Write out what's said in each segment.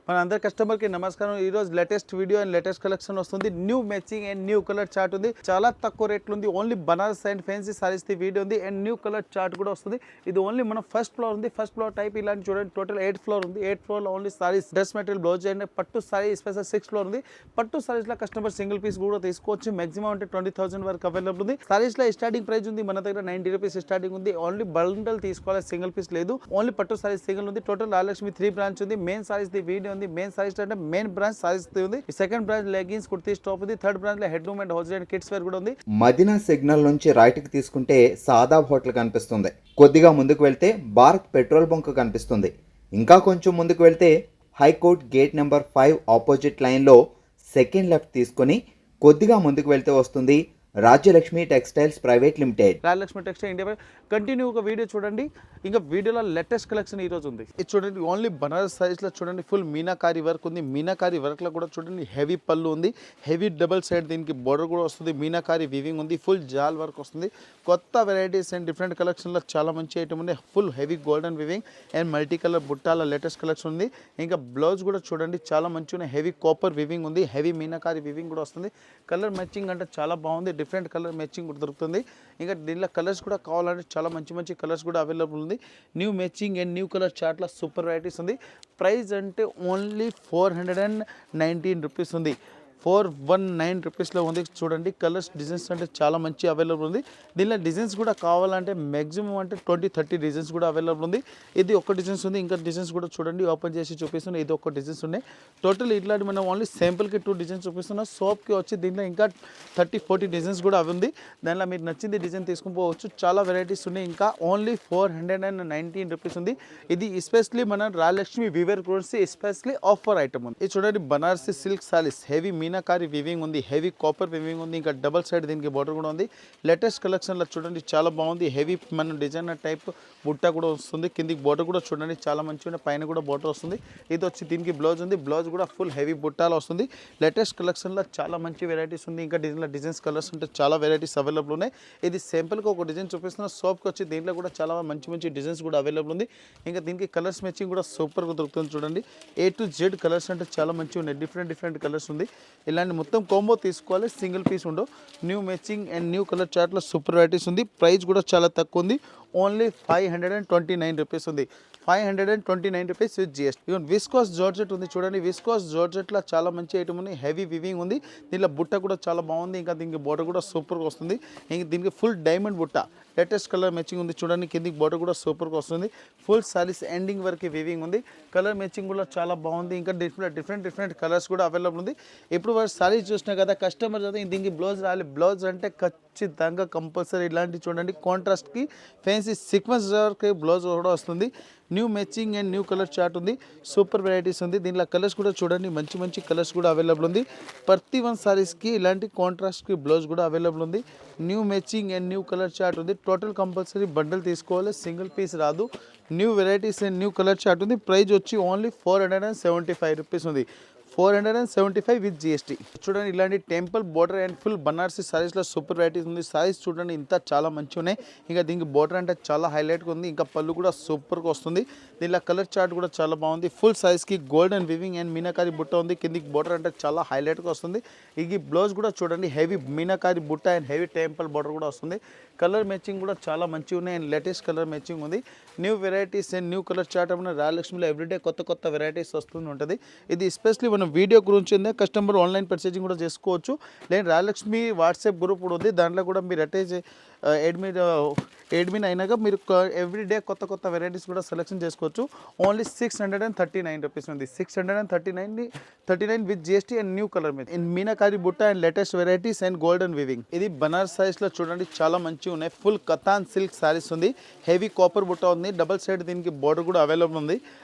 మన అందరి కస్టమర్కి నమస్కారం. ఈరోజు latest video and latest collection వస్తుంది. New matching and new colour chart ఉంది. చాలా తక్కువ రేట్లు ఉంది. Only Banaras and fancy saris the video ఉంది అండ్ న్యూ కలర్ చార్ట్ కూడా వస్తుంది. ఇది ఓన్లీ మన ఫస్ట్ ఫ్లోర్ ఉంది. ఫస్ట్ ఫ్లోర్ టైప్ ఇలాంటి చూడండి. టోటల్ 8 ఫ్లోర్ ఉంది. 8 ఫ్లోర్ లో only saris, dress material, blouse and పట్టు సారీ స్పెషల్ 6 ఫ్లోర్ ఉంది. పట్టు సారీస్ లో కస్టమర్ సింగిల్ పీస్ కూడా తీసుకోవచ్చు. మాక్సిమం అంటే 20,000 వరకు అవైలబుల్ ఉంది. సారీస్ లో స్టార్టింగ్ ప్రైస్ ఉంది మన దగ్గర 90 రూపీస్ స్టార్టింగ్ ఉంది. ఓన్లీ బండల్ తీసుకోవాలి, సింగిల్ పీస్ లేదు. ఓన్లీ పట్టు సారీస్ సింగిల్ ఉంది. టోటల్ రాజలక్ష్మి 3 బ్రాంచ్ ఉంది. మెయిన్ సారీస్ ది వీడియో ఉంది. మెయిన్ సారీస్ అంటే మెయిన్ బ్రాంచ్ సారీస్ ఉంది. Second branch leggings, kurtis, top ఉంది. థర్డ్ బ్రాంచ్ లో head room and house and kids wear కూడా ఉంది. మదీనా సిగ్నల్ నుంచి రైట్ కి తీసుకుంటే సాదాబ్ హోటల్ కనిపిస్తుంది. కొద్దిగా ముందుకు వెళ్తే భారత్ పెట్రోల్ బంక్ కనిపిస్తుంది. ఇంకా కొంచెం ముందుకు వెళ్తే హైకోర్ట్ గేట్ నెంబర్ 5 ఆపోజిట్ లైన్లో సెకండ్ లెఫ్ట్ తీసుకొని కొద్దిగా ముందుకు వెళ్తే వస్తుంది Rajyalakshmi textiles private limited. Rajalakshmi textile India continue ఒక వీడియో చూడండి. ఇంకా వీడియోలో లేటెస్ట్ కలెక్షన్ ఈ రోజు ఉంది. ఇది చూడండి, ఓన్లీ బనారస్ సారీస్ లో చూడండి. ఫుల్ మీనాకారి వర్క్ ఉంది. మీనాకారి వర్క్ లో కూడా చూడండి హెవీ పళ్ళు ఉంది. హెవీ డబుల్ సైడ్ దీనికి బోర్డర్ కూడా వస్తుంది. మీనాకారి వీవింగ్ ఉంది. ఫుల్ జాల్ వర్క్ వస్తుంది. కొత్త వెరైటీస్ అండ్ డిఫరెంట్ కలెక్షన్ లో చాలా మంచి ఐటమ్ ఉంది. Full heavy golden weaving and multi colour బుట్టాల లేటెస్ట్ కలెక్షన్ ఉంది. ఇంకా బ్లౌజ్ కూడా చూడండి చాలా మంచి ఉన్నాయి. హెవీ కాపర్ వీవింగ్ ఉంది. హెవీ మీనాకారి వీవింగ్ కూడా వస్తుంది. కలర్ మ్యాచింగ్ అంటే చాలా బాగుంది. డిఫరెంట్ కలర్ మ్యాచింగ్ కూడా దొరుకుతుంది. ఇంకా దీనిలో కలర్స్ కూడా కావాలంటే చాలా మంచి మంచి కలర్స్ కూడా అవైలబుల్ ఉంది. New matching and new colour చార్ట్లో సూపర్ వెరైటీస్ ఉంది. ప్రైస్ అంటే ఓన్లీ 419 రూపీస్ ఉంది. 419 రూపీస్లో ఉంది. చూడండి కలర్స్, డిజైన్స్ అంటే చాలా మంచి అవైలబుల్ ఉంది. దీనిలో డిజైన్స్ కూడా కావాలంటే మ్యాక్సిమం అంటే 20-30 డిజైన్స్ కూడా అవైలబుల్ ఉంది. ఇది ఒక డిజైన్స్ ఉంది. ఇంకా డిజైన్స్ కూడా చూడండి ఓపెన్ చేసి చూపిస్తున్నాం. ఇది ఒక డిజైన్స్ ఉన్నాయి. టోటల్ ఇట్లాంటి మనం ఓన్లీ శాంపుల్కి 2 డిజైన్స్ చూపిస్తున్నాం. షాప్కి వచ్చి దీంట్లో ఇంకా 30-40 డిజైన్స్ కూడా అవి ఉంది. దానిలో మీరు నచ్చింది డిజైన్ తీసుకుని పోవచ్చు. చాలా వెరైటీస్ ఉన్నాయి. ఇంకా ఓన్లీ 419 రూపీస్ ఉంది. ఇది ఎస్పెషలీ మన రాజలక్ష్మి వీవర్ గురించి ఎస్పెషలీ ఆఫర్ ఐటమ్ ఉంది. ఇది చూడండి బనారసి సిల్క్ సారీస్, హెవీ మీనాకారి వీవింగ్ ఉంది. హెవీ కాపర్ వీవింగ్ ఉంది. ఇంకా డబల్ సైడ్ దీనికి బార్డర్ కూడా ఉంది. లేటెస్ట్ కలెక్షన్లో చూడండి చాలా బాగుంది. హెవీ మన డిజైనర్ టైప్ బుట్ట కూడా వస్తుంది. కిందికి బార్డర్ కూడా చూడండి చాలా మంచిగా, పైన కూడా బార్డర్ వస్తుంది. ఇది వచ్చి దీనికి బ్లౌజ్ ఉంది. బ్లౌజ్ కూడా ఫుల్ హెవీ బుట్టాలో వస్తుంది. లేటెస్ట్ కలెక్షన్లో చాలా మంచి వెరైటీస్ ఉంది. ఇంకా డిజైన్లో డిజైన్స్ కలర్స్ ఉంటే చాలా వెరైటీస్ అవైలబుల్ ఉన్నాయి. ఇది సింపుల్గా ఒక డిజైన్ చూపిస్తున్న. షాప్కి వచ్చి దీంట్లో కూడా చాలా మంచి మంచి డిజైన్స్ కూడా అవైలబుల్ ఉంది. ఇంకా దీనికి కలర్స్ మ్యాచింగ్ కూడా సూపర్గా దొరుకుతుంది. చూడండి A to Z కలర్స్ అంటే చాలా మంచిగా ఉన్నాయి. డిఫరెంట్ కలర్స్ ఉంది. ఇలాంటి మొత్తం కాంబో తీసుకోవాలి, సింగిల్ పీస్ ఉండవు. New matching and new colour చార్ట్లో సూపర్ వెరైటీస్ ఉంది. ప్రైస్ కూడా చాలా తక్కువ ఉంది. ఓన్లీ 529 రూపీస్ ఉంది. 529 rupees with GST. Even viscose georgette ఉంది. చూడండి విస్కాస్ జార్జెట్లో చాలా మంచి ఐటమ్ ఉంది. హెవీ వివింగ్ ఉంది. దీనిలో బుట్ట కూడా చాలా బాగుంది. ఇంకా దీనికి బోర్డర్ కూడా సూపర్గా వస్తుంది. ఇంకా దీనికి ఫుల్ డైమండ్ బుట్ట లేటెస్ట్ కలర్ మ్యాచింగ్ ఉంది. చూడండి కిందికి బోర్డర్ కూడా సూపర్గా వస్తుంది. ఫుల్ సారీస్ ఎండింగ్ వరకు వివింగ్ ఉంది. కలర్ మ్యాచింగ్ కూడా చాలా బాగుంది. ఇంకా డిఫరెంట్ కలర్స్ కూడా అవైలబుల్ ఉంది. ఇప్పుడు వారు సారీస్ చూసినా కదా కస్టమర్ చదివి దీనికి బ్లౌజ్ రాలి. బ్లౌజ్ అంటే ఖచ్చితంగా కంపల్సరీ ఇలాంటి చూడండి కాంట్రాస్ట్కి ఫ్యాన్సీ సీక్వెన్స్ వర్క్ బ్లౌజ్ కూడా వస్తుంది. New matching and new colour chart ఉంది. సూపర్ వెరైటీస్ ఉంది. దీనిలో కలర్స్ కూడా చూడండి మంచి కలర్స్ కూడా అవైలబుల్ ఉంది. ప్రతి వన్ సారీస్కి ఇలాంటి కాంట్రాస్ట్కి బ్లౌజ్ కూడా అవైలబుల్ ఉంది. New matching and new colour chart ఉంది. టోటల్ కంపల్సరీ బండల్ తీసుకోవాలి, సింగిల్ పీస్ రాదు. New varieties and new colour chart ఉంది. ప్రైస్ వచ్చి ఓన్లీ 475 రూపీస్ ఉంది. 475 విత్ GST. చూడండి ఇలాంటి temple border and full Banarasi సారీస్లో సూపర్ వెరైటీస్ ఉంది. సారీస్ చూడండి ఇంత చాలా మంచిగా ఉన్నాయి. ఇంకా దీనికి బోర్డర్ అంటే చాలా హైలైట్గా ఉంది. ఇంకా పళ్ళు కూడా సూపర్గా వస్తుంది. దీనిలో కలర్ చార్ట్ కూడా చాలా బాగుంది. ఫుల్ సైజ్కి గోల్డెన్ వివింగ్ అండ్ మీనాకారి బుట్ట ఉంది. కిందికి బోర్డర్ అంటే చాలా హైలైట్గా వస్తుంది. ఈ బ్లౌజ్ కూడా చూడండి హెవీ మీనాకారి బుట్ట అండ్ హెవీ టెంపుల్ బోర్డర్ కూడా వస్తుంది. కలర్ మ్యాచింగ్ కూడా చాలా మంచిగా ఉన్నాయి అండ్ లేటెస్ట్ కలర్ మ్యాచింగ్ ఉంది. New varieties and new colour chart మన రాజలక్ష్మిలో ఎవ్రీడే కొత్త వెరైటీస్ వస్తూనే ఉంటుంది. ఇది ఎస్పెషలీ మనం వీడియో గురించి ఉంది. కస్టమర్ ఆన్లైన్ పర్చేజింగ్ కూడా చేసుకోవచ్చు. లేదా రాజలక్ష్మి వాట్సాప్ గ్రూప్ కూడా ఉంది. దాంట్లో కూడా మీరు అటాచ్ అడ్మిన్ అయినాక మీరు ఎవ్రీడే కొత్త వెరైటీస్ కూడా సెలెక్షన్ చేసుకోవచ్చు. ఓన్లీ 639 రూపీస్ ఉంది. 639 with GST and new colour మీద ఇన్ మీనాకారి బుట్ట and latest varieties and golden weaving. ఇది బనారస్ సారీస్లో చూడండి చాలా మంచిగా ఉన్నాయి. ఫుల్ కతాన్ సిల్క్ సారీస్ ఉంది. హెవీ కాపర్ బుట్ట ఉంది. డబల్ సైడ్ దీనికి బోర్డర్ కూడా అవైలబుల్ ఉంది.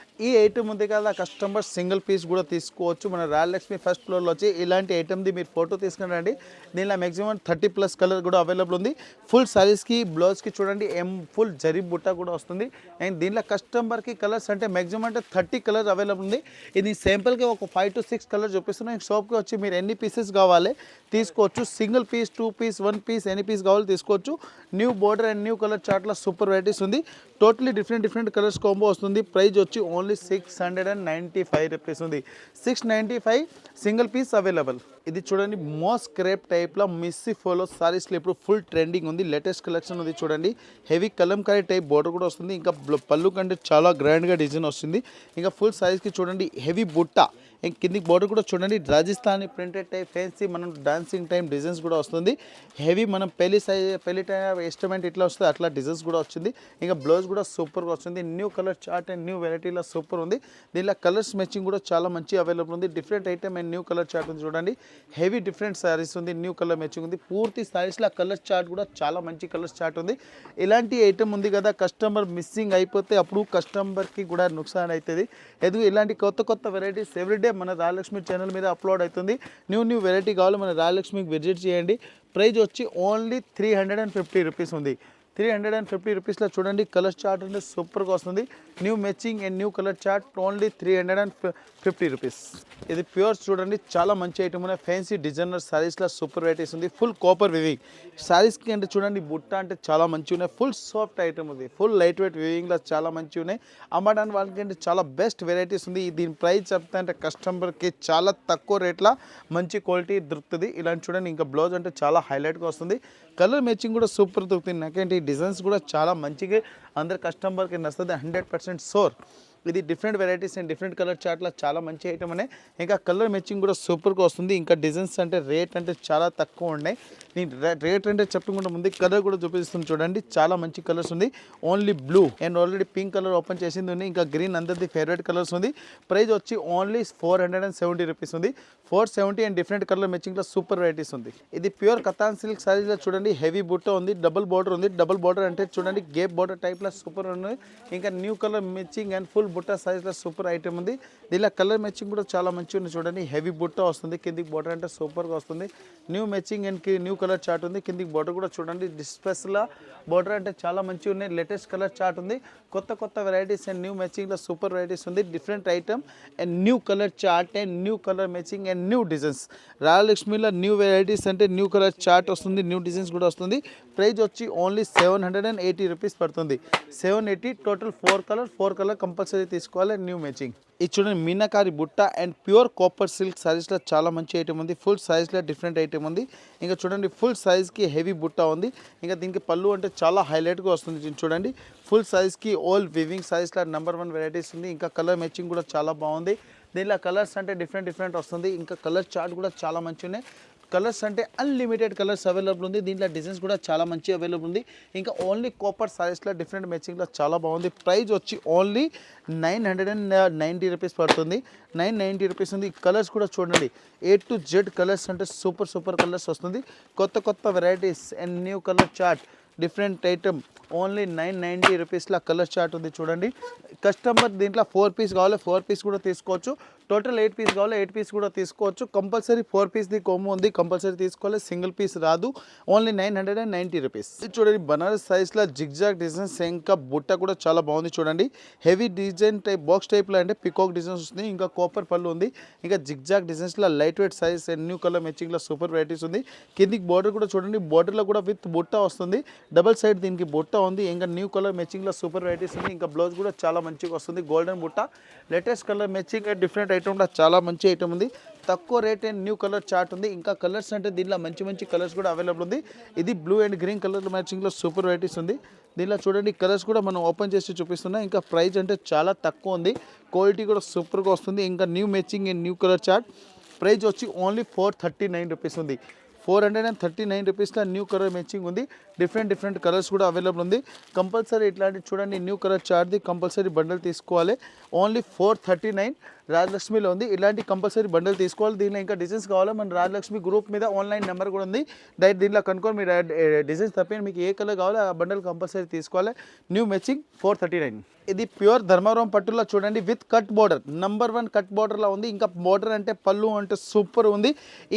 ఈ ఐటమ్ ఉంది కదా కస్టమర్ సింగిల్ పీస్ కూడా తీసుకోవచ్చు. మన రాజలక్ష్మి ఫస్ట్ ఫ్లోర్లో వచ్చి ఇలాంటి ఐటమ్ది మీరు ఫోటో తీసుకుని రండి. దీనిలో మ్యాక్సిమం 30+ కలర్ కూడా అవైలబుల్ ఉంది. ఫుల్ సారీస్కి బ్లౌజ్కి చూడండి ఫుల్ జరీ బుట్ట కూడా వస్తుంది. అండ్ దీనిలో కస్టమర్కి కలర్స్ అంటే మ్యాక్సిమం అంటే 30 కలర్స్ అవైలబుల్ ఉంది. ఇది సింపుల్గా ఒక 5 to 6 కలర్స్ చూపిస్తున్నాం. షాప్కి వచ్చి మీరు ఎన్ని పీసెస్ కావాలి తీసుకోవచ్చు. సింగిల్ పీస్, 2 పీస్, 1 పీస్ ఎన్ని పీస్ కావాలి తీసుకోవచ్చు. New border and new colour చార్ట్లో సూపర్ వెరైటీస్ ఉంది. టోటలీ డిఫరెంట్ కలర్స్ కాంబో వస్తుంది. ప్రైస్ వచ్చి ఓన్లీ 695 రూపీస్ ఉంది. 695 సింగిల్ పీస్ అవైలబుల్. ఇది చూడండి మోస్ క్రేప్ టైప్లో మిస్సీ ఫోలో సారీస్లో ఇప్పుడు ఫుల్ ట్రెండింగ్ ఉంది. లేటెస్ట్ కలెక్షన్ ఉంది చూడండి. హెవీ కలంకారీ టైప్ బోర్డర్ కూడా వస్తుంది. ఇంకా పళ్ళు కంటే చాలా గ్రాండ్గా డిజైన్ వస్తుంది. ఇంకా ఫుల్ సారీస్కి చూడండి హెవీ బుట్ట, కిందికి బోర్డర్ కూడా చూడండి రాజస్థానీ ప్రింటెడ్ టైప్ ఫ్యాన్సీ మనం డాన్సింగ్ టైం డిజైన్స్ కూడా వస్తుంది. హెవీ మనం పెళ్లి టైం ఎస్టిమేట్ ఇట్లా వస్తుంది అట్లా డిజైన్స్ కూడా వచ్చింది. ఇంకా బ్లౌజ్ కూడా సూపర్గా వస్తుంది. New colour chart and new వెరైటీలో సూపర్ ఉంది. దీనిలో కలర్స్ మ్యాచింగ్ కూడా చాలా మంచి అవైలబుల్ ఉంది. Different item and new colour chart ఉంది చూడండి. హెవీ డిఫరెంట్ సారీస్ ఉంది. న్యూ కలర్ మ్యాచింగ్ ఉంది. పూర్తి సారీస్లో కలర్ చార్ట్ కూడా చాలా మంచి కలర్ చార్ట్ ఉంది. ఇలాంటి ఐటమ్ ఉంది కదా కస్టమర్ మిస్సింగ్ అయిపోతే అప్పుడు కస్టమర్కి కూడా నుక్సాన్ అవుతుంది. ఎందుకు ఇలాంటి కొత్త వెరైటీస్ ఎవ్రీడే మన రాయలక్ష్మి ఛానల్ మీద అప్లోడ్ అవుతుంది. న్యూ వెరైటీ కావాలి మన రాయలక్ష్మికి విజిట్ చేయండి. ప్రైస్ వచ్చి ఓన్లీ 350 రూపీస్ ఉంది. 350 రూపీస్లో చూడండి కలర్ చార్ట్ అంటే సూపర్గా వస్తుంది. New matching and new colour chart only 350 rupees. ఇది ప్యూర్ చూడండి చాలా మంచి ఐటమ్ ఉన్నాయి. ఫ్యాన్సీ డిజైనర్ సారీస్లో సూపర్ వెరైటీస్ ఉంది. ఫుల్ కాపర్ వివింగ్ సారీస్కి అంటే చూడండి బుట్ట అంటే చాలా మంచి ఉన్నాయి. ఫుల్ సాఫ్ట్ ఐటమ్ ఉంది. ఫుల్ లైట్ వెయిట్ వివింగ్లో చాలా మంచి ఉన్నాయి. అమ్మడానికి వాళ్ళకి అంటే చాలా బెస్ట్ వెరైటీస్ ఉంది. దీని ప్రైస్ చెప్తా అంటే కస్టమర్కి చాలా తక్కువ రేట్లో మంచి క్వాలిటీ దొరుకుతుంది. ఇలాంటి చూడండి ఇంకా బ్లౌజ్ అంటే చాలా హైలైట్గా వస్తుంది. కలర్ మ్యాచింగ్ కూడా సూపర్ దొరుకుతుంది. నాకేంటి డిజైన్స్ కూడా చాలా మంచిగా అందరు కస్టమర్కి నచ్చుతుంది. 100% షూర్. ఇది different varieties and different colour చార్ట్లో చాలా మంచి ఐటమ్ ఉన్నాయి. ఇంకా కలర్ మ్యాచింగ్ కూడా సూపర్గా వస్తుంది. ఇంకా డిజైన్స్ అంటే రేట్ అంటే చాలా తక్కువ ఉన్నాయి. నేను రేట్ అంటే చెప్పకుండా ముందు కలర్ కూడా చూపిస్తుంది చూడండి. చాలా మంచి కలర్స్ ఉంది. Only blue and already pink colour open చేసింది ఉంది. ఇంకా గ్రీన్ అందరిది ఫేవరెట్ కలర్స్ ఉంది. ప్రైస్ వచ్చి ఓన్లీ 470 రూపీస్ ఉంది. 470 అండ్ డిఫరెంట్ కలర్ మ్యాచింగ్లో సూపర్ వెరైటీస్ ఉంది. ఇది ప్యూర్ కతాన్ సిల్క్ సారీస్లో చూడండి హెవీ బుట్ట ఉంది. డబుల్ బార్డర్ ఉంది. డబుల్ బార్డర్ అంటే చూడండి గేప్ బార్డర్ టైప్లో సూపర్ ఉంది. ఇంకా new colour matching and full బుట్ట సైజ్లో సూపర్ ఐటమ్ ఉంది. దీనిలో కలర్ మ్యాచింగ్ కూడా చాలా మంచిగా ఉంది చూడండి. హెవీ బుట్ట వస్తుంది. కిందికి బార్డర్ అంటే సూపర్గా వస్తుంది. New matching and new colour chart ఉంది. కిందికి బార్డర్ కూడా చూడండి డిస్పెస్లా బార్డర్ అంటే చాలా మంచిగా ఉన్నాయి. లేటెస్ట్ కలర్ చార్ట్ ఉంది. కొత్త వెరైటీస్ అండ్ న్యూ మ్యాచింగ్లో సూపర్ వెరైటీస్ ఉంది. Different item and new colour chart and new colour matching and new designs. రాయలక్ష్మిలో న్యూ వెరైటీస్ అంటే న్యూ కలర్ చార్ట్ వస్తుంది. న్యూ డిజైన్స్ కూడా వస్తుంది. ప్రైస్ వచ్చి ఓన్లీ 780 రూపీస్ పడుతుంది. 780 టోటల్ 4 కలర్ కంపల్సరీ తీసుకోవాలి. New matching. ఇది చూడండి మీనాకారి బుట్ట అండ్ ప్యూర్ కాపర్ సిల్క్ సారీస్లో చాలా మంచి ఐటమ్ ఉంది. ఫుల్ సైజ్లో డిఫరెంట్ ఐటమ్ ఉంది. ఇంకా చూడండి ఫుల్ సైజ్కి హెవీ బుట్ట ఉంది. ఇంకా దీనికి పళ్ళు అంటే చాలా హైలైట్గా వస్తుంది చూడండి. ఫుల్ సైజ్కి ఓల్ వివింగ్ సైజ్లో నెంబర్ 1 వెరైటీస్ ఉంది. ఇంకా కలర్ మ్యాచింగ్ కూడా చాలా బాగుంది. దీనిలో కలర్స్ అంటే డిఫరెంట్ వస్తుంది. ఇంకా కలర్ చార్ట్ కూడా చాలా మంచి ఉన్నాయి. కలర్స్ అంటే అన్లిమిటెడ్ కలర్స్ అవైలబుల్ ఉంది. దీంట్లో డిజైన్స్ కూడా చాలా మంచి అవైలబుల్ ఉంది. ఇంకా ఓన్లీ కాపర్ సారీస్లో డిఫరెంట్ మ్యాచింగ్లో చాలా బాగుంది. ప్రైస్ వచ్చి ఓన్లీ 990 రూపీస్ పడుతుంది. 990 రూపీస్ ఉంది. కలర్స్ కూడా చూడండి A to Z కలర్స్ అంటే సూపర్ కలర్స్ వస్తుంది. కొత్త varieties and new colour chart different item only 990 రూపీస్లో కలర్ చార్ట్ ఉంది చూడండి. కస్టమర్ దీంట్లో 4 పీస్ కావాలి 4 పీస్ కూడా తీసుకోవచ్చు. టోటల్ 8 పీస్ కావాలి 8 పీస్ కూడా తీసుకోవచ్చు. కంపల్సరీ 4 పీస్ది కొమ్ము ఉంది. కంపల్సరీ తీసుకోవాలి. సింగిల్ పీస్ రాదు. Only 990 rupees. చూడండి బనారస్ సైజ్లో జిగ్జాగ్ డిజైన్స్ ఇంకా బుట్ట కూడా చాలా బాగుంది చూడండి. హెవీ డిజైన్ టైప్ బాక్స్ టైప్లో అంటే పికాక్ డిజైన్స్ వస్తుంది. ఇంకా కాపర్ పళ్ళు ఉంది. ఇంకా జిగ్జాగ్ డిజైన్స్లో light weight size and new colour మ్యాచింగ్లో సూపర్ వెరైటీస్ ఉంది. కిందికి బార్డర్ కూడా చూడండి. బార్డర్లో కూడా విత్ బుట్ట వస్తుంది. డబల్ సైడ్ దీనికి బుట్ట ఉంది. ఇంకా న్యూ కలర్ మ్యాచింగ్లో సూపర్ వెరైటీస్ ఉంది. ఇంకా బ్లౌజ్ కూడా చాలా మంచిగా వస్తుంది. గోల్డెన్ బుట్ట latest colour matching different item కూడా చాలా మంచి ఐటమ్ ఉంది. తక్కువ rate and new colour chart ఉంది. ఇంకా కలర్స్ అంటే దీనిలో మంచి కలర్స్ కూడా అవైలబుల్ ఉంది. ఇది బ్లూ అండ్ గ్రీన్ కలర్ మ్యాచింగ్లో సూపర్ వెరైటీస్ ఉంది. దీనిలో చూడండి కలర్స్ కూడా మనం ఓపెన్ చేసి చూపిస్తున్నాం. ఇంకా ప్రైస్ అంటే చాలా తక్కువ ఉంది. క్వాలిటీ కూడా సూపర్గా వస్తుంది. ఇంకా new matching and new colour chart price వచ్చి ఓన్లీ 439 రూపీస్ ఉంది. 439 రూపీస్లో న్యూ కలర్ మ్యాచింగ్ ఉంది. డిఫరెంట్ కలర్స్ కూడా అవైలబుల్ ఉంది. కంపల్సరీ ఇట్లాంటి చూడండి న్యూ కలర్ చార్ట్ది కంపల్సరీ బండల్ తీసుకోవాలి. ఓన్లీ 439 రాజలక్ష్మిలో ఉంది. ఇలాంటి కంపల్సరీ బండల్ తీసుకోవాలి. దీనిలో ఇంకా డిజైన్స్ కావాలి మన రాజలక్ష్మి గ్రూప్ మీద ఆన్లైన్ నెంబర్ కూడా ఉంది. దీనిలో కనుక్కొని మీరు డిజైన్స్ తప్పని మీకు ఏ కలర్ కావాలో ఆ బండల్ కంపల్సరీ తీసుకోవాలి. New matching 439. ఇది ప్యూర్ ధర్మవరం పట్టులో చూడండి with cut border number 1 cut బోర్డర్లో ఉంది. ఇంకా బోర్డర్ అంటే పళ్ళు అంటే సూపర్ ఉంది.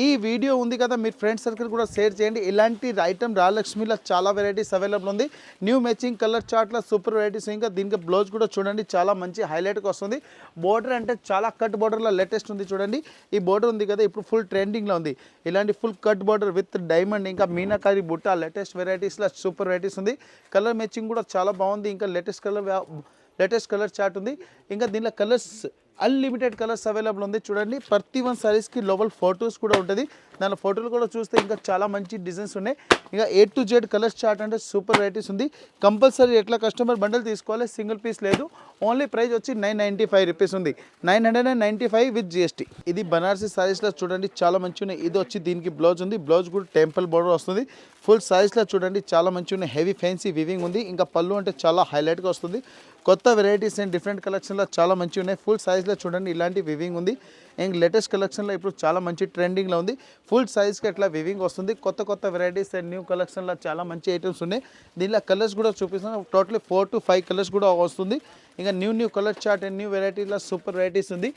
ఈ వీడియో ఉంది కదా మీరు ఫ్రెండ్స్ సర్కిల్ కూడా షేర్ చేయండి. ఇలాంటి ఐటమ్ రాజలక్ష్మిలో చాలా వెరైటీస్ అవైలబుల్ ఉంది. న్యూ మ్యాచింగ్ కలర్ చార్ట్లో సూపర్ వెరైటీస్. ఇంకా దీనికి బ్లౌజ్ కూడా చూడండి చాలా మంచి హైలైట్గా వస్తుంది. బోర్డర్ అంటే చాలా కట్ బోర్డర్లో లేటెస్ట్ ఉంది చూడండి. ఈ బోర్డర్ ఉంది కదా ఇప్పుడు ఫుల్ ట్రెండింగ్లో ఉంది. ఇలాంటి full cut border with diamond ఇంకా మీనాకారి బుట్ట లేటెస్ట్ వెరైటీస్లో సూపర్ వెరైటీస్ ఉంది. కలర్ మ్యాచింగ్ కూడా చాలా బాగుంది. ఇంకా latest colour latest colour chart ఉంది. ఇంకా దీనిలో కలర్స్ అన్లిమిటెడ్ కలర్స్ అవైలబుల్ ఉంది. చూడండి ప్రతి వన్ సారీస్కి లోపల ఫొటోస్ కూడా ఉంటుంది. దాని ఫోటోలు కూడా చూస్తే ఇంకా చాలా మంచి డిజైన్స్ ఉన్నాయి. ఇంకా A to Z colours chart అంటే సూపర్ వెరైటీస్ ఉంది. కంపల్సరీ ఎట్లా కస్టమర్ బండల్ తీసుకోవాలి, సింగిల్ పీస్ లేదు. ఓన్లీ ప్రైస్ వచ్చి 995 రూపీస్ ఉంది. 995 విత్ GST. ఇది బనారసీ సారీస్లో చూడండి చాలా మంచి ఉన్నాయి. ఇది వచ్చి దీనికి బ్లౌజ్ ఉంది. బ్లౌజ్ కూడా టెంపుల్ బోర్డర్ వస్తుంది. ఫుల్ సారీస్లో చూడండి చాలా మంచి ఉన్నాయి. హెవీ ఫ్యాన్సీ వివింగ్ ఉంది. ఇంకా పళ్ళు అంటే చాలా హైలైట్గా వస్తుంది. కొత్త వెరైటీస్ అండ్ డిఫరెంట్ కలెక్షన్లో చాలా మంచి ఉన్నాయి. ఫుల్ సైజ్లో చూడండి ఇలాంటి వివింగ్ ఉంది. అండ్ లేటెస్ట్ కలెక్షన్లో ఇప్పుడు చాలా మంచి ట్రెండింగ్లో ఉంది. ఫుల్ సైజ్కి అట్లా వివింగ్ వస్తుంది. కొత్త వెరైటీస్ అండ్ న్యూ కలెక్షన్లో చాలా మంచి ఐటమ్స్ ఉన్నాయి. దీనిలో కలర్స్ కూడా చూపిస్తున్నాను. టోటలీ 4 to 5 కలర్స్ కూడా వస్తుంది. ఇంకా new colour chart and new వెరైటీలో సూపర్ వెరైటీస్ ఉంది.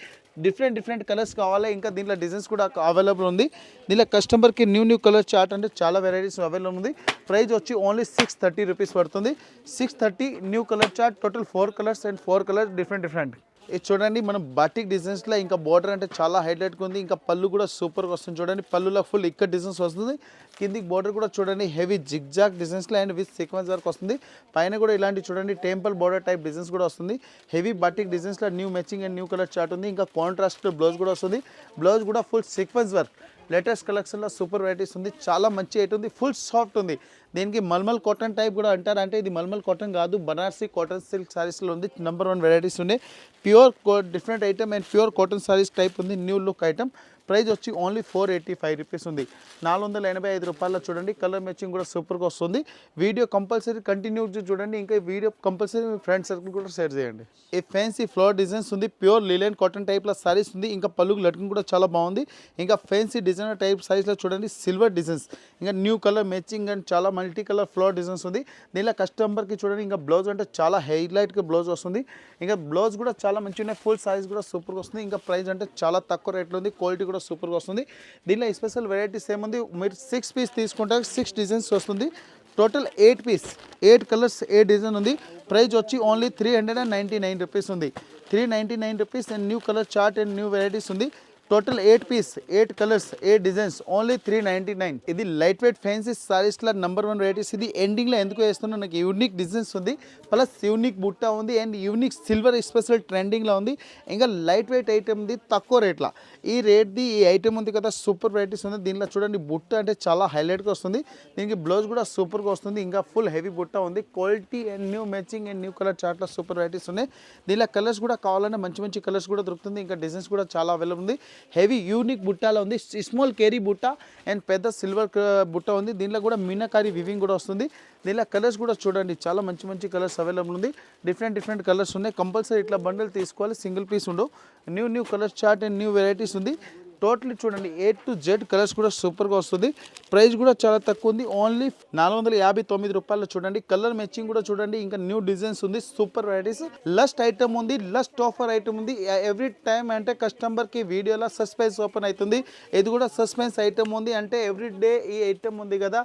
డిఫరెంట్ కలర్స్ కావాలి. ఇంకా దీంట్లో డిజైన్స్ కూడా అవైలబుల్ ఉంది. దీనిలో కస్టమర్కి న్యూ కలర్ చార్ట్ అంటే చాలా వెరైటీస్ అవైలబుల్ ఉంది. ప్రైస్ వచ్చి ఓన్లీ 630 రూపీస్ పడుతుంది. 630 new colour chart. Total 4 colours and 4 colours different. ఇది చూడండి మనం బాటిక్ డిజైన్స్లో ఇంకా బార్డర్ అంటే చాలా హైలైట్గా ఉంది. ఇంకా పళ్ళు కూడా సూపర్గా వస్తుంది. చూడండి పళ్ళులో ఫుల్ ఇక్కడ డిజైన్స్ వస్తుంది. కిందికి బార్డర్ కూడా చూడండి హెవీ జిగ్జాగ్ డిజైన్స్లో అండ్ విత్ సీక్వెన్స్ వర్క్ వస్తుంది. పైన కూడా ఇలాంటి చూడండి టెంపుల్ బార్డర్ టైప్ డిజైన్స్ కూడా వస్తుంది. హెవీ బాటిక్ డిజైన్స్లో new matching and new colour chart ఉంది. ఇంకా కాంట్రాస్ట్ బ్లౌజ్ కూడా వస్తుంది. బ్లౌజ్ కూడా ఫుల్ సీక్వెన్స్ వర్క్. లేటెస్ట్ కలెక్షన్లో సూపర్ వెరైటీస్ ఉంది. చాలా మంచి ఐటమ్ ఉంది. ఫుల్ సాఫ్ట్ ఉంది. దీనికి మల్మల్ కాటన్ టైప్ కూడా అంటారు. అంటే ఇది మల్మల్ కాటన్ కాదు, బనారసీ కాటన్ సిల్క్ సారీస్లో ఉంది. నెంబర్ 1 వెరైటీస్ ఉన్నాయి. Pure different item and pure cotton saris type ఉంది. New look item. ప్రైస్ వచ్చి ఓన్లీ 485 రూపీస్ ఉంది. 485 రూపాయల్లో చూడండి. కలర్ మ్యాచింగ్ కూడా సూపర్గా వస్తుంది. వీడియో కంపల్సరీ కంటిన్యూ చూడండి. ఇంకా ఈ వీడియో కంపల్సరీ మీ ఫ్రెండ్ సర్కిల్ కూడా షేర్ చేయండి. ఈ ఫ్యాన్సీ ఫ్లోర్ డిజైన్స్ ఉంది. ప్యూర్ లిలెన్ కాటన్ టైప్లో సారీస్ ఉంది. ఇంకా పళ్ళుకు లట్కన్ కూడా చాలా బాగుంది. ఇంకా ఫ్యాన్సీ డిజైనర్ టైప్ సారీస్లో చూడండి సిల్వర్ డిజైన్స్. ఇంకా న్యూ కలర్ మ్యాచింగ్ అండ్ చాలా మల్టీ కలర్ ఫ్లోర్ డిజైన్స్ ఉంది. దీనిలో కస్టమర్కి చూడండి ఇంకా బ్లౌజ్ అంటే చాలా హైలైట్గా బ్లౌజ్ వస్తుంది. ఇంకా బ్లౌజ్ కూడా చాలా మంచిగా ఉన్నాయి. ఫుల్ సారీస్ కూడా సూపర్గా వస్తుంది. ఇంకా ప్రైస్ అంటే చాలా తక్కువ రేట్లో ఉంది. క్వాలిటీ కూడా సూపర్గా వస్తుంది. దీనిలో స్పెషల్ వెరైటీస్ ఏముంది, మీరు 6 పీస్ తీసుకుంటే 6 డిజైన్స్ వస్తుంది. టోటల్ 8 పీస్, 8 కలర్స్, 8 డిజైన్ ఉంది. ప్రైస్ వచ్చి ఓన్లీ 399 రూపీస్ ఉంది. 399 rupees and new colour chart and new varieties ఉంది. Total 8 piece, 8 colours, 8 designs, only 399. ఇది లైట్ వెయిట్ ఫ్యాన్సీ సారీస్లో నెంబర్ 1 వెరైటీస్. ఇది ఎండింగ్లో ఎందుకు వేస్తున్నా, నాకు యూనిక్ డిజైన్స్ ఉంది, ప్లస్ యూనిక్ బుట్ట ఉంది అండ్ యూనిక్ సిల్వర్ స్పెషల్ ట్రెండింగ్లో ఉంది. ఇంకా లైట్ వెయిట్ ఐటమ్ ఉంది తక్కువ రేట్లో. ఈ రేట్ది ఈ ఐటమ్ ఉంది కదా, సూపర్ వెరైటీస్ ఉంది. దీనిలో చూడండి బుట్ట అంటే చాలా హైలైట్గా వస్తుంది. దీనికి బ్లౌజ్ కూడా సూపర్గా వస్తుంది. ఇంకా ఫుల్ హెవీ బుట్ట ఉంది. Quality and new matching and new colour చార్ట్లో సూపర్ వెరైటీస్ ఉన్నాయి. దీనిలో కలర్స్ కూడా కావాలంటే మంచి కలర్స్ కూడా దొరుకుతుంది. ఇంకా డిజైన్స్ కూడా చాలా అవైలబుల్ ఉంది. హెవీ యూనిక్ బుట్టాలో ఉంది. స్మాల్ కేరీ బుట్ట అండ్ పెద్ద సిల్వర్ బుట్ట ఉంది. దీనిలో కూడా మీనాకారి వివింగ్ కూడా వస్తుంది. దీనిలో కలర్స్ కూడా చూడండి చాలా మంచి కలర్స్ అవైలబుల్ ఉంది. డిఫరెంట్ కలర్స్ ఉన్నాయి. కంపల్సరీ ఇట్లా బండిల్ తీసుకోవాలి, సింగిల్ పీస్ ఉండవు. New colour chart and new varieties ఉంది. టోటలీ చూడండి A to Z కలర్స్ కూడా సూపర్గా వస్తుంది. ప్రైస్ కూడా చాలా తక్కువ ఉంది. ఓన్లీ 459 రూపాయలు చూడండి. కలర్ మ్యాచింగ్ కూడా చూడండి. ఇంకా న్యూ డిజైన్స్ ఉంది. Super varieties. లస్ట్ ఐటమ్ ఉంది, లస్ట్ ఆఫర్ ఐటమ్ ఉంది. ఎవ్రీ టైం అంటే కస్టమర్కి వీడియోలో సస్పెన్స్ ఓపెన్ అవుతుంది. ఇది కూడా సస్పెన్స్ ఐటమ్ ఉంది. అంటే ఎవ్రీ డే ఈ ఐటమ్ ఉంది కదా,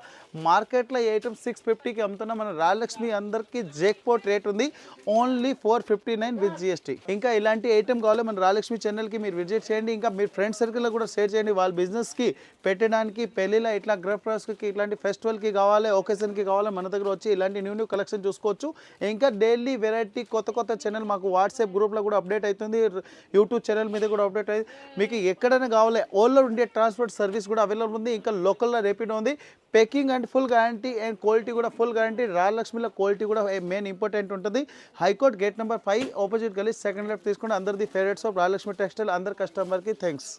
మార్కెట్లో ఈ ఐటమ్ 650కి అమ్ముతున్నా. మన రాయలక్ష్మి అందరికీ జేక్పాట్ రేట్ ఉంది. Only 459 with GST. ఇంకా ఇలాంటి ఐటమ్ కావాలి మన రాయలక్ష్మి ఛానల్కి మీరు విజిట్ చేయండి. ఇంకా మీ ఫ్రెండ్ సర్కిల్ కూడా షేర్ చేయండి. వాళ్ళ బిజినెస్కి పెట్టడానికి, పెళ్ళిలో ఇట్లా గృహప్రవేశంకి, ఇట్లాంటి ఫెస్టివల్కి కావాలి, ఒకేషన్కి కావాలి, మన దగ్గర వచ్చి ఇలాంటి న్యూ కలెక్షన్ చూసుకోవచ్చు. ఇంకా డైలీ వెరైటీ కొత్త ఛానల్ మాకు వాట్సాప్ గ్రూప్లో కూడా అప్డేట్ అవుతుంది. యూట్యూబ్ ఛానల్ మీద కూడా అప్డేట్ అవుతుంది. మీకు ఎక్కడైనా కావాలి all over India transport service కూడా అవైలబుల్ ఉంది. ఇంకా లోకల్లో రేపిడో ఉంది. Packing and full guarantee and quality కూడా ఫుల్ గ్యారంటీ. రాయలక్ష్మిలో క్వాలిటీ కూడా మెయిన్ ఇంపార్టెంట్ ఉంటుంది. హైకోర్ట్ గేట్ నెంబర్ 5 ఆపోజిట్ గల్లీ సెకండ్ లెఫ్ట్ తీసుకుంటే అందరిది ఫేవరెట్స్ ఆఫ్ రాయలక్ష్మి టెక్స్టైల్. అందరి కస్టమర్కి థ్యాంక్స్.